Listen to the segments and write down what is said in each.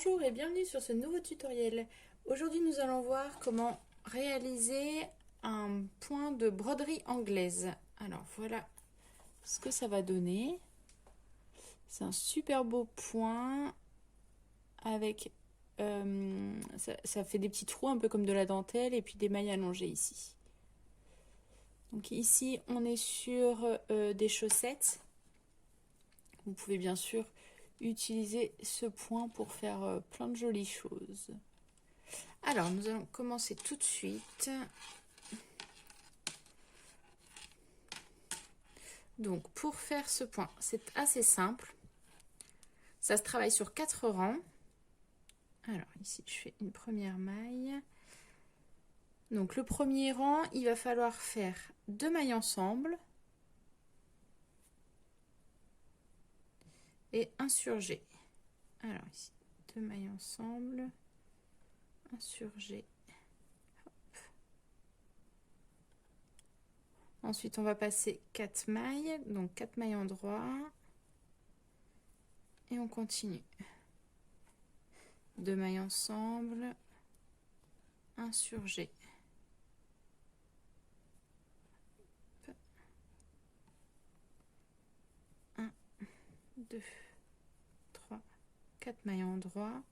Bonjour et bienvenue sur ce nouveau tutoriel. Aujourd'hui nous allons voir comment réaliser un point de broderie anglaise. Alors voilà ce que ça va donner. C'est un super beau point avec... ça fait des petits trous un peu comme de la dentelle et puis des mailles allongées ici. Donc ici on est sur des chaussettes. Vous pouvez bien sûr utiliser ce point pour faire plein de jolies choses. Alors, nous allons commencer tout de suite. Donc, pour faire ce point, c'est assez simple. Ça se travaille sur 4 rangs. Alors, ici, je fais une première maille. Donc, le premier rang, il va falloir faire 2 mailles ensemble et un surjet. Alors, ici, 2 mailles ensemble, un surjet. Ensuite, on va passer 4 mailles, donc 4 mailles en droit. Et on continue. 2 mailles ensemble, un surjet. 1, 2, 3, 4 mailles en droit.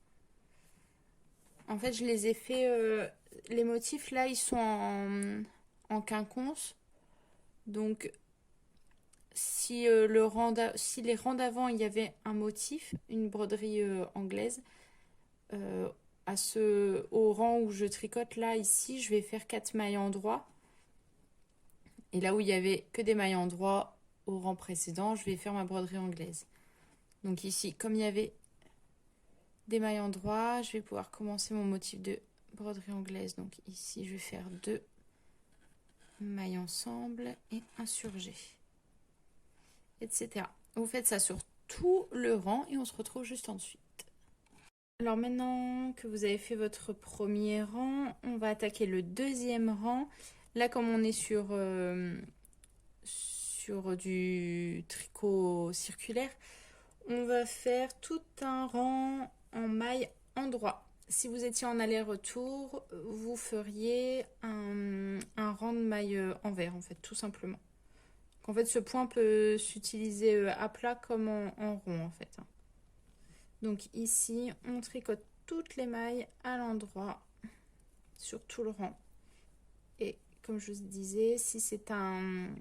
En fait, je les ai fait... les motifs, là, ils sont en quinconce. Donc, si les rangs d'avant, il y avait un motif, une broderie anglaise, au rang où je tricote, là, ici, je vais faire 4 mailles en droit. Et là où il y avait que des mailles en droit au rang précédent, je vais faire ma broderie anglaise. Donc ici, comme il y avait des mailles en droit, je vais pouvoir commencer mon motif de broderie anglaise. Donc ici, je vais faire 2 mailles ensemble et un surjet, etc. Vous faites ça sur tout le rang et on se retrouve juste ensuite. Alors maintenant que vous avez fait votre premier rang, on va attaquer le deuxième rang. Là, comme on est sur du tricot circulaire, on va faire tout un rang en mailles en droit. Si vous étiez en aller-retour, vous feriez un rang de mailles envers, en fait, tout simplement. Donc, en fait, ce point peut s'utiliser à plat comme en rond, en fait. Donc ici, on tricote toutes les mailles à l'endroit sur tout le rang. Et comme je vous disais, si c'est un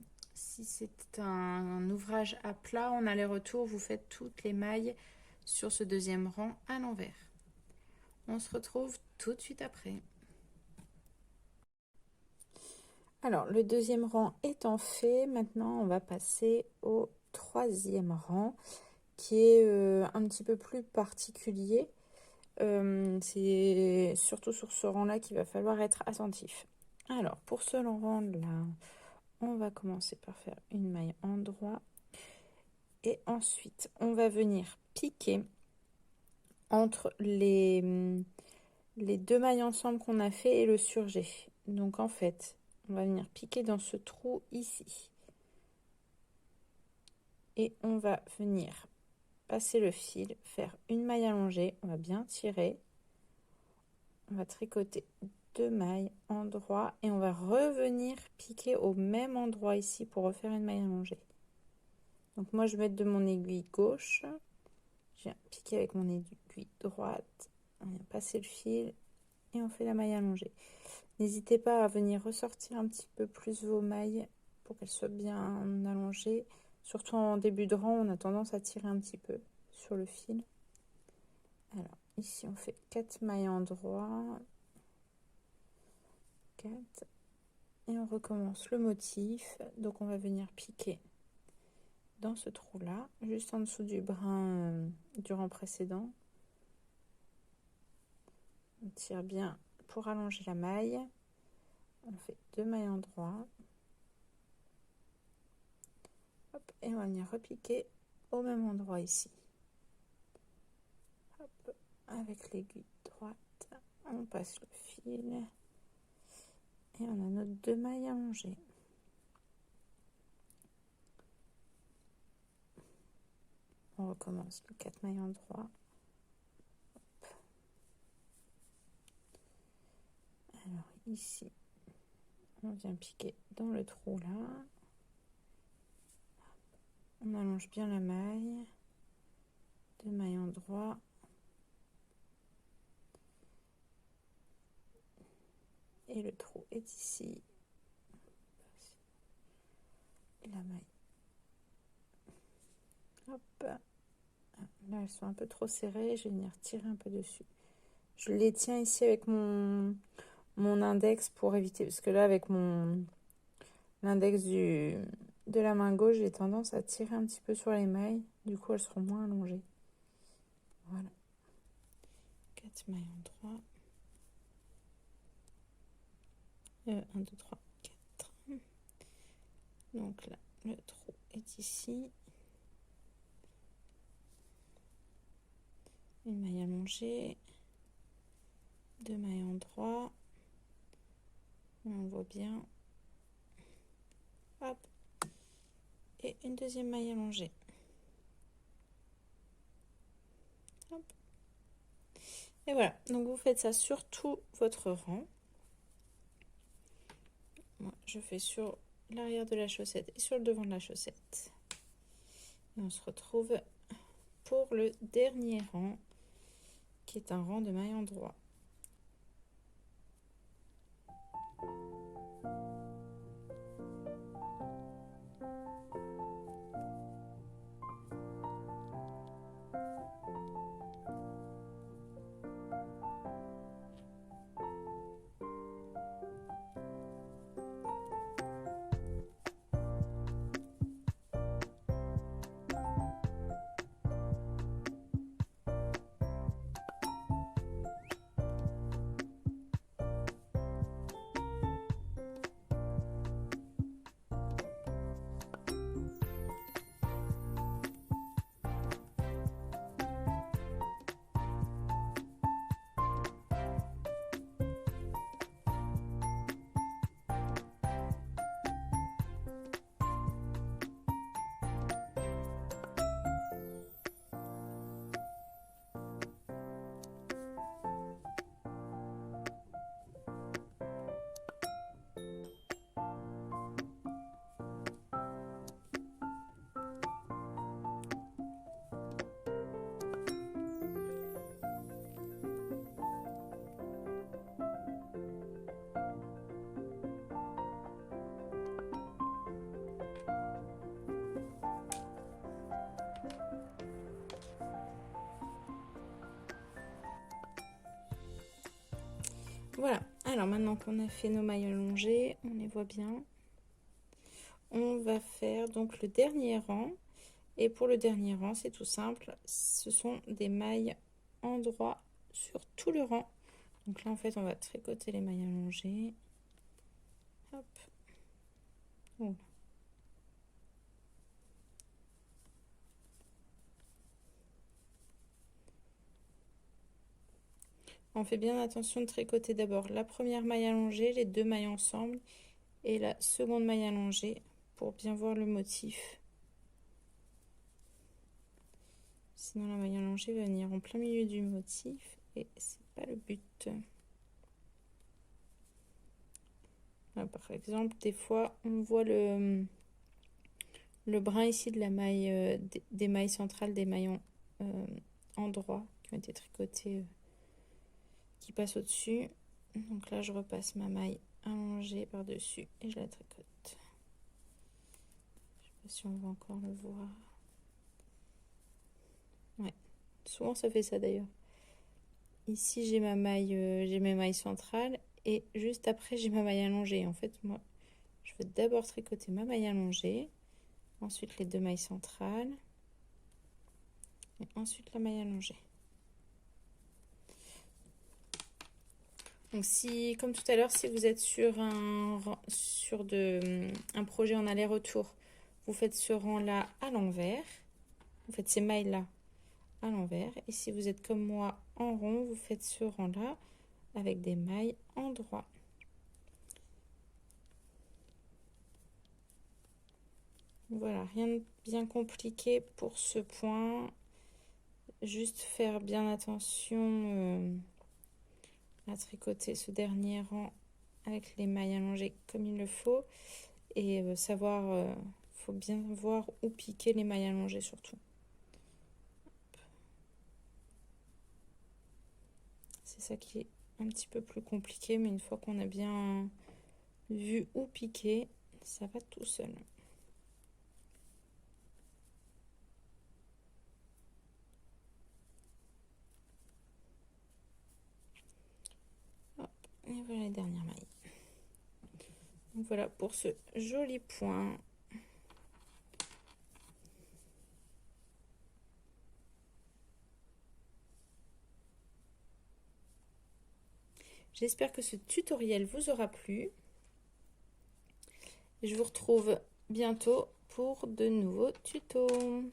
ouvrage à plat, en aller-retour, vous faites toutes les mailles sur ce deuxième rang à l'envers. On se retrouve tout de suite après. Alors, le deuxième rang étant fait, maintenant on va passer au troisième rang qui est un petit peu plus particulier. C'est surtout sur ce rang-là qu'il va falloir être attentif. Alors, pour ce rang-là, on va commencer par faire une maille en droit. Et ensuite, on va venir piquer entre les 2 mailles ensemble qu'on a fait et le surjet. Donc, en fait, on va venir piquer dans ce trou ici. Et on va venir passer le fil, faire une maille allongée. On va bien tirer. On va tricoter 2 mailles en droit et on va revenir piquer au même endroit ici pour refaire une maille allongée. Donc moi je vais mettre de mon aiguille gauche, je viens piquer avec mon aiguille droite, on vient passer le fil et on fait la maille allongée. N'hésitez pas à venir ressortir un petit peu plus vos mailles pour qu'elles soient bien allongées. Surtout en début de rang, on a tendance à tirer un petit peu sur le fil. Alors ici on fait 4 mailles en droit. 4 et on recommence le motif. Donc on va venir piquer dans ce trou là, juste en dessous du brin du rang précédent. On tire bien pour allonger la maille. On fait 2 mailles en droit. Hop, et on va venir repiquer au même endroit ici. Hop, avec l'aiguille droite, on passe le fil et on a nos 2 mailles allongées. On recommence le 4 mailles en droit. Hop. ici, on vient piquer dans le trou là, on allonge bien la maille, 2 mailles endroits, et le trou est ici, et la maille, hop, là elles sont un peu trop serrées, je vais venir tirer un peu dessus. Je les tiens ici avec mon index pour éviter, parce que là avec l'index de la main gauche, j'ai tendance à tirer un petit peu sur les mailles, du coup elles seront moins allongées. Voilà, 4 mailles en 3, 1, 2, 3, 4. Donc là, le trou est ici. Une maille allongée, 2 mailles en 3. On voit bien. Hop. Et une deuxième maille allongée. Hop. Et voilà, donc vous faites ça sur tout votre rang. Moi, je fais sur l'arrière de la chaussette et sur le devant de la chaussette. Et on se retrouve pour le dernier rang, qui est un rang de mailles endroits. Voilà, alors maintenant qu'on a fait nos mailles allongées, on les voit bien. On va faire donc le dernier rang. Et pour le dernier rang, c'est tout simple. Ce sont des mailles endroits sur tout le rang. Donc là, en fait, on va tricoter les mailles allongées. Hop. Voilà. On fait bien attention de tricoter d'abord la première maille allongée, les 2 mailles ensemble et la seconde maille allongée pour bien voir le motif. Sinon la maille allongée va venir en plein milieu du motif et c'est pas le but. Là, par exemple, des fois on voit le brin ici de la maille des mailles centrales, des mailles endroits qui ont été tricotées qui passe au-dessus. Donc là, je repasse ma maille allongée par-dessus et je la tricote. Je sais pas si on va encore le voir. Ouais, souvent ça fait ça d'ailleurs. Ici, j'ai ma maille, j'ai mes mailles centrales et juste après, j'ai ma maille allongée. En fait, moi, je vais d'abord tricoter ma maille allongée, ensuite les 2 mailles centrales et ensuite la maille allongée. Donc si, comme tout à l'heure, si vous êtes sur un projet en aller-retour, vous faites ce rang-là à l'envers. Vous faites ces mailles-là à l'envers. Et si vous êtes comme moi en rond, vous faites ce rang-là avec des mailles en droit. Voilà, rien de bien compliqué pour ce point. Juste faire bien attention à tricoter ce dernier rang avec les mailles allongées comme il le faut. Et savoir, faut bien voir où piquer les mailles allongées surtout. C'est ça qui est un petit peu plus compliqué, mais une fois qu'on a bien vu où piquer, ça va tout seul. Hop, et voilà les dernières mailles. Donc voilà pour ce joli point. J'espère que ce tutoriel vous aura plu. Je vous retrouve bientôt pour de nouveaux tutos.